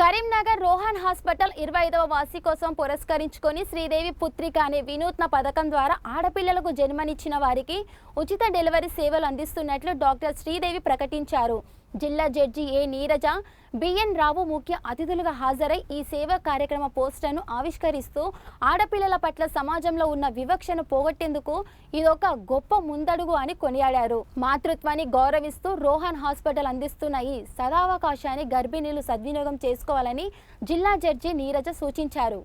Karimnagar Rohan hospital 25వ వార్షికోత్సవం పురస్కరించుకొని శ్రీదేవి పుత్రిక అనే వినూత్న పథకం ద్వారా ఆడపిల్లలకు జన్మనిచ్చిన వారికి ఉచిత డెలివరీ సేవలు అందిస్తున్నట్లు డాక్టర్ శ్రీదేవి ప్రకటించారు. జిల్లా జడ్జి ఏ నీరజ, బిఎన్ రావు ముఖ్య అతిథులుగా హాజరై ఈ సేవా కార్యక్రమ పోస్టర్ను ఆవిష్కరిస్తూ ఆడపిల్లల పట్ల సమాజంలో ఉన్న వివక్షను పోగొట్టేందుకు ఇదొక గొప్ప ముందడుగు అని కొనియాడారు. మాతృత్వాన్ని గౌరవిస్తూ రోహన్ హాస్పిటల్ అందిస్తున్న ఈ సదావకాశాన్ని గర్భిణీలు సద్వినియోగం చేసుకోవాలని జిల్లా జడ్జి నీరజ సూచించారు.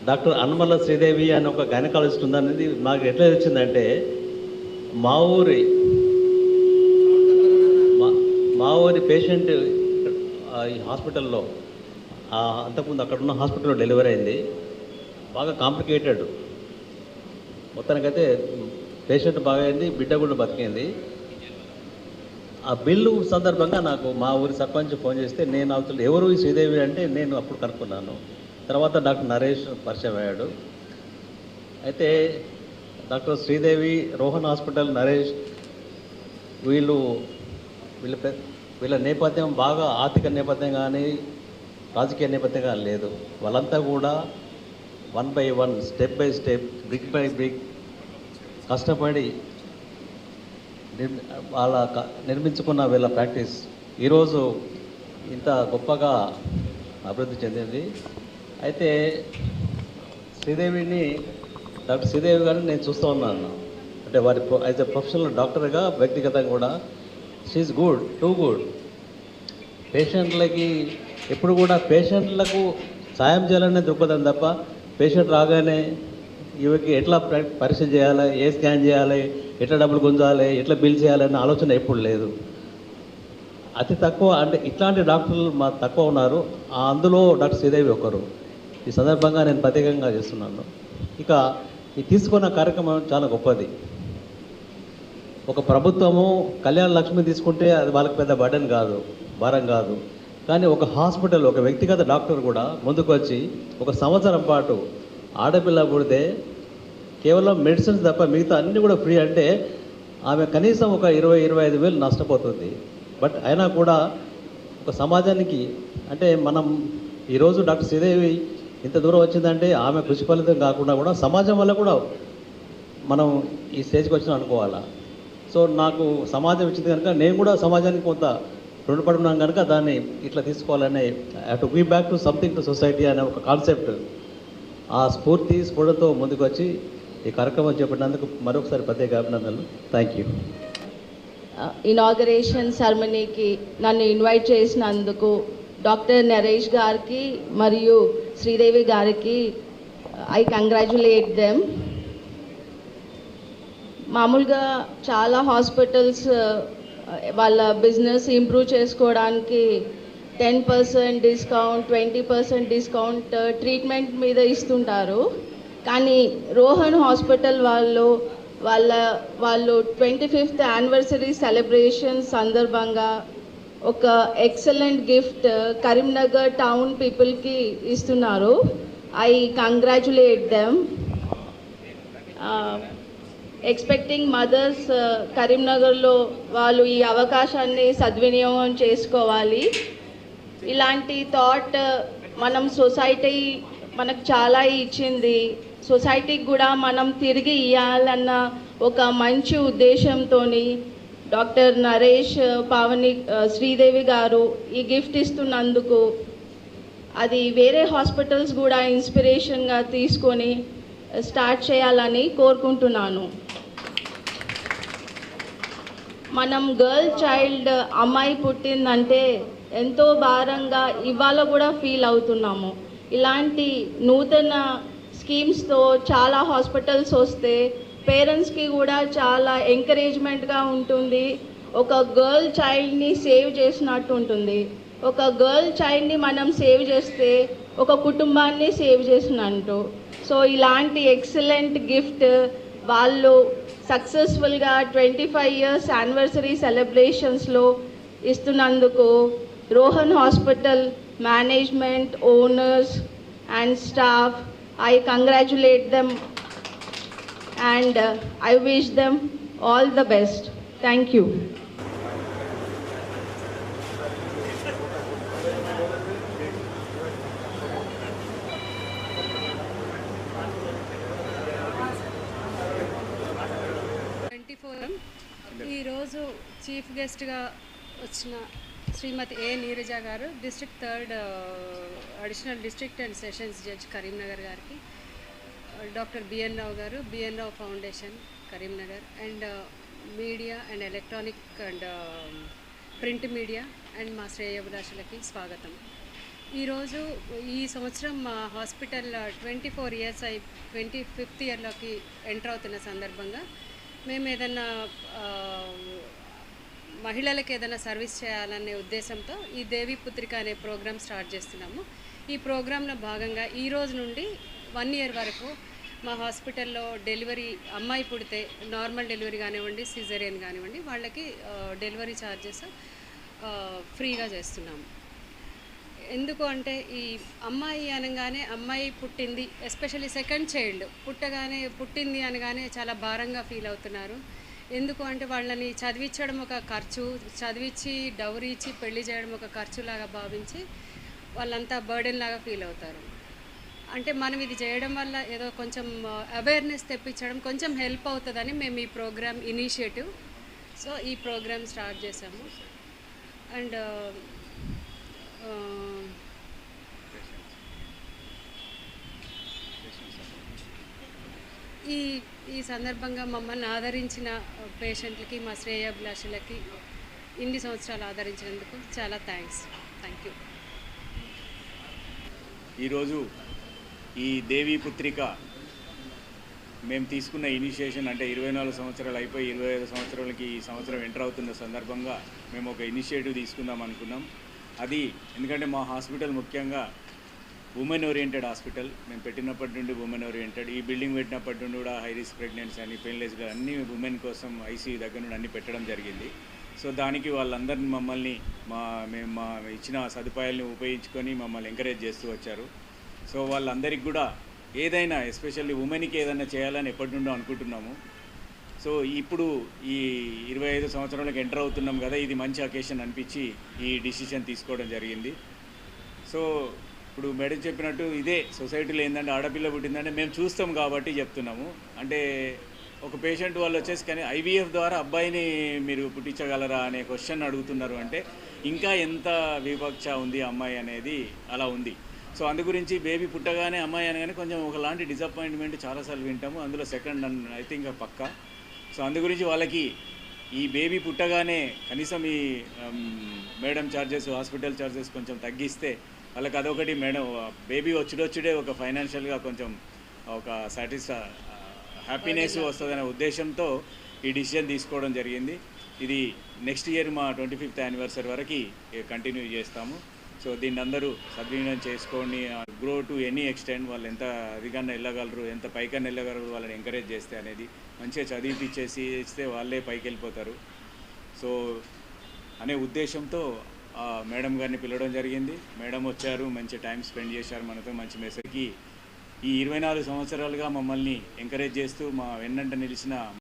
డాక్టర్ అన్మల శ్రీదేవి అని ఒక గైనకాలజిస్ట్ ఉందనేది నాకు ఎట్లా వచ్చిందంటే మా ఊరి పేషెంట్ ఈ హాస్పిటల్లో అంతకుముందు అక్కడ ఉన్న హాస్పిటల్లో డెలివరీ అయింది. బాగా కాంప్లికేటెడ్, మొత్తానికైతే పేషెంట్ బాగా అయింది, బిడ్డ కూడా బతికింది. ఆ బిల్లు సందర్భంగా నాకు మా ఊరి సర్పంచ్ ఫోన్ చేస్తే నేను అవతల ఎవరు ఈ శ్రీదేవి అంటే నేను అప్పుడు కనుక్కున్నాను. తర్వాత డాక్టర్ నరేష్ పరిచయం అయ్యాడు. అయితే డాక్టర్ శ్రీదేవి, రోహన్ హాస్పిటల్, నరేష్ వీళ్ళ నేపథ్యం బాగా ఆర్థిక నేపథ్యం కానీ రాజకీయ నేపథ్యం కానీ లేదు. వాళ్ళంతా కూడా 1 by 1 step by step, brick by brick కష్టపడి నిర్మించుకున్న వీళ్ళ ప్రాక్టీస్ ఈరోజు ఇంత గొప్పగా అభివృద్ధి చెందింది. అయితే డాక్టర్ శ్రీదేవి గారిని నేను చూస్తూ ఉన్నాను. అంటే వారి యాజ్ ఎ ప్రొఫెషనల్ డాక్టర్గా వ్యక్తిగతంగా కూడా షీఈస్ గుడ్, టూ గుడ్. పేషెంట్లకి ఎప్పుడు కూడా పేషెంట్లకు సాయం చేయాలనే దృక్పథం తప్ప పేషెంట్ రాగానే ఇవికి ఎట్లా పరీక్ష చేయాలి, ఏ స్కాన్ చేయాలి, ఎట్లా డబ్బులు గుంజాలి, ఎట్లా బిల్ చేయాలనే ఆలోచన ఎప్పుడు లేదు. అతి తక్కువ అంటే ఇట్లాంటి డాక్టర్లు మా తక్కువ ఉన్నారు. అందులో డాక్టర్ శ్రీదేవి ఒకరు. ఈ సందర్భంగా నేను ప్రత్యేకంగా చేస్తున్నాను. ఇక ఈ తీసుకున్న కార్యక్రమం చాలా గొప్పది. ఒక ప్రభుత్వము కళ్యాణ లక్ష్మి తీసుకుంటే అది వాళ్ళకి పెద్ద బర్డెన్ కాదు, భారం కాదు. కానీ ఒక హాస్పిటల్, ఒక వ్యక్తిగత డాక్టర్ కూడా ముందుకు వచ్చి 1 సంవత్సరం పాటు ఆడపిల్ల పుడితే కేవలం మెడిసిన్స్ తప్ప మిగతా అన్నీ కూడా ఫ్రీ అంటే ఆమె కనీసం ఒక 20-25 వేలు నష్టపోతుంది. బట్ అయినా కూడా ఒక సమాజానికి అంటే మనం ఈరోజు డాక్టర్ శ్రీదేవి ఇంత దూరం వచ్చిందంటే ఆమె కృషి ఫలితం కాకుండా కూడా సమాజం వల్ల కూడా మనం ఈ స్టేజ్కి వచ్చిన అనుకోవాలా. సో నాకు సమాజం ఇచ్చింది కనుక నేను కూడా సమాజానికి కొంత రుణపడి ఉన్నాను కనుక దాన్ని ఇట్లా తీసుకోవాలని to give back to something to society అనే ఒక కాన్సెప్ట్, ఆ స్ఫూర్తితో ముందుకు వచ్చి ఈ కార్యక్రమం చేపట్టినందుకు మరొకసారి ప్రత్యేక అభినందనలు. Thank you. ఇనాగరేషన్ సెరమనీకి నన్ను ఇన్వైట్ చేసినందుకు డాక్టర్ నరేష్ గారికి మరియు శ్రీదేవి గారికి ఐ కంగ్రాచులేట్ దెమ్. మామూలుగా చాలా హాస్పిటల్స్ వాళ్ళ బిజినెస్ ఇంప్రూవ్ చేసుకోవడానికి 10% డిస్కౌంట్, 20% డిస్కౌంట్ ట్రీట్మెంట్ మీద ఇస్తుంటారు. కానీ రోహన్ హాస్పిటల్ వాళ్ళు 25th యానివర్సరీ సెలబ్రేషన్ సందర్భంగా ఒక ఎక్సలెంట్ గిఫ్ట్ కరీంనగర్ టౌన్ పీపుల్కి ఇస్తున్నారు. I congratulate them. Expecting mothers కరీంనగర్లో వాళ్ళు ఈ అవకాశాన్ని సద్వినియోగం చేసుకోవాలి. ఇలాంటి థాట్ మనం సొసైటీ మనకు చాలా ఇచ్చింది, సొసైటీకి కూడా మనం తిరిగి ఇవ్వాలన్న ఒక మంచి ఉద్దేశంతో డాక్టర్ నరేష్, పావని, శ్రీదేవి గారు ఈ గిఫ్ట్ ఇస్తున్నందుకు అది వేరే హాస్పిటల్స్ కూడా ఇన్స్పిరేషన్గా తీసుకొని స్టార్ట్ చేయాలని కోరుకుంటున్నాను. మనం గర్ల్ చైల్డ్ అమ్మాయి పుట్టిందంటే ఎంతో భారంగా ఇవాళ కూడా ఫీల్ అవుతున్నాము. ఇలాంటి నూతన స్కీమ్స్తో చాలా హాస్పిటల్స్ వస్తే పేరెంట్స్కి కూడా చాలా ఎంకరేజ్మెంట్గా ఉంటుంది. ఒక గర్ల్ చైల్డ్ని సేవ్ చేసినట్టు ఉంటుంది. ఒక గర్ల్ చైల్డ్ని మనం సేవ్ చేస్తే ఒక కుటుంబాన్ని సేవ్ చేసినట్టు. సో ఇలాంటి ఎక్సలెంట్ గిఫ్ట్ వాళ్ళు సక్సెస్ఫుల్గా 25 ఇయర్స్ యానివర్సరీ సెలబ్రేషన్స్లో ఇస్తున్నందుకు Rohan hospital management, owners and staff, I congratulate them and I wish them all the best. Thank you. ఈరోజు చీఫ్ గెస్ట్గా వచ్చిన Shrimati A Neeraja garu, district 3rd additional district and sessions judge Karimnagar గారికి, doctor BN Rao garu, BN Rao foundation Karimnagar, and media and electronic and print media and మా శ్రేయోభిలాషులకి స్వాగతం. ఈరోజు ఈ సంవత్సరం మా హాస్పిటల్ 24 ఇయర్స్ 25th ఇయర్లోకి ఎంటర్ అవుతున్న సందర్భంగా మేము ఏదన్నా మహిళలకు ఏదైనా సర్వీస్ చేయాలనే ఉద్దేశంతో ఈ దేవి పుత్రిక అనే ప్రోగ్రామ్ స్టార్ట్ చేస్తున్నాము. ఈ ప్రోగ్రాంలో భాగంగా ఈ రోజు నుండి 1 year వరకు మా హాస్పిటల్లో డెలివరీ అమ్మాయి పుడితే నార్మల్ డెలివరీ కానివ్వండి, సిజేరియన్ కానివ్వండి, వాళ్ళకి డెలివరీ ఛార్జెస్ ఫ్రీగా చేస్తున్నాము. ఎందుకు అంటే ఈ అమ్మాయి అనగానే అమ్మాయి పుట్టింది, ఎస్పెషల్లీ సెకండ్ చైల్డ్ పుట్టింది అనగానే చాలా భారంగా ఫీల్ అవుతున్నారు. ఎందుకు అంటే వాళ్ళని చదివించడం ఒక ఖర్చు, చదివించి డౌరీ ఇచ్చి పెళ్లి చేయడం ఒక ఖర్చులాగా భావించి వాళ్ళంతా బర్డెన్ లాగా ఫీల్ అవుతారు. అంటే మనం ఇది చేయడం వల్ల ఏదో కొంచెం అవేర్నెస్ తెప్పించడం కొంచెం హెల్ప్ అవుతుందని మేము ఈ ప్రోగ్రామ్ ఇనిషియేటివ్, సో ఈ ప్రోగ్రామ్ స్టార్ట్ చేసాము. అండ్ ఈ సందర్భంగా మమ్మల్ని ఆదరించిన పేషెంట్లకి, మా శ్రేయోభిలాషులకి ఇన్ని సంవత్సరాలు ఆదరించినందుకు చాలా థ్యాంక్ యూ. ఈరోజు ఈ దేవి పుత్రిక మేము తీసుకున్న ఇనిషియేషన్ అంటే 24 సంవత్సరాలు అయిపోయి 25 సంవత్సరాలకి ఈ సంవత్సరం ఎంటర్ అవుతున్న సందర్భంగా మేము ఒక ఇనిషియేటివ్ తీసుకుందాం అనుకున్నాం. అది ఎందుకంటే మా హాస్పిటల్ ముఖ్యంగా ఉమెన్ ఓరియంటెడ్ హాస్పిటల్. మేము పెట్టినప్పటి నుండి ఉమెన్ ఓరియంటెడ్. ఈ బిల్డింగ్ పెట్టినప్పటి నుండి కూడా హై రిస్క్ ప్రెగ్నెన్సీ అని, పెయిన్లెస్గా అన్ని ఉమెన్ కోసం ఐసీయూ దగ్గర నుండి అన్ని పెట్టడం జరిగింది. సో దానికి వాళ్ళందరినీ మమ్మల్ని మేము ఇచ్చిన సదుపాయాలను ఉపయోగించుకొని మమ్మల్ని ఎంకరేజ్ చేస్తూ వచ్చారు. సో వాళ్ళందరికీ కూడా ఏదైనా ఎస్పెషల్లీ ఉమెన్కి ఏదైనా చేయాలని ఎప్పటి నుండో అనుకుంటున్నాము. సో ఇప్పుడు ఈ 25 సంవత్సరాలకు ఎంటర్ అవుతున్నాం కదా, ఇది మంచి అకేషన్ అనిపించి ఈ డిసిషన్ తీసుకోవడం జరిగింది. సో ఇప్పుడు మేడం చెప్పినట్టు ఇదే సొసైటీలో ఏంటంటే ఆడపిల్ల పుట్టిందంటే మేము చూస్తాం కాబట్టి చెప్తున్నాము. అంటే ఒక పేషెంట్ వాళ్ళు వచ్చేసి కానీ ఐవీఎఫ్ ద్వారా అబ్బాయిని మీరు పుట్టించగలరా అనే క్వశ్చన్ అడుగుతున్నారు. అంటే ఇంకా ఎంత వివక్ష ఉంది అమ్మాయి అనేది అలా ఉంది. సో అందు గురించి బేబీ పుట్టగానే అమ్మాయి అనగానే కొంచెం ఒకలాంటి డిసప్పాయింట్మెంట్ చాలాసార్లు వింటాము. అందులో సెకండ్ ఐ థింక్ పక్కా. సో అందు గురించి వాళ్ళకి ఈ బేబీ పుట్టగానే కనీసం ఈ మేడం ఛార్జెస్, హాస్పిటల్ ఛార్జెస్ కొంచెం తగ్గిస్తే వాళ్ళకి అదొకటి, మేడం బేబీ వచ్చుడే ఒక ఫైనాన్షియల్గా కొంచెం ఒక హ్యాపీనెస్ వస్తుందనే ఉద్దేశంతో ఈ డిసిజన్ తీసుకోవడం జరిగింది. ఇది నెక్స్ట్ ఇయర్ మా 25th యానివర్సరీ వరకు కంటిన్యూ చేస్తాము. సో దీన్ని అందరూ సద్వినియోగం చేసుకోండి. గ్రో టు ఎనీ ఎక్స్టెంట్, వాళ్ళు ఎంత అదికన్నా వెళ్ళగలరు, ఎంత పైకన్నా వెళ్ళగలరు వాళ్ళని ఎంకరేజ్ చేస్తే అనేది, మంచిగా చదివిపించేసి ఇస్తే వాళ్ళే పైకి వెళ్ళిపోతారు. సో అనే ఉద్దేశంతో మేడం గారిని పిలవడం జరిగింది. మేడం వచ్చారు, మంచి టైం స్పెండ్ చేశారు మనతో, మంచి మెసేజ్కి ఈ 24 సంవత్సరాలుగా మమ్మల్ని ఎంకరేజ్ చేస్తూ మా వెన్నంట నిలిచిన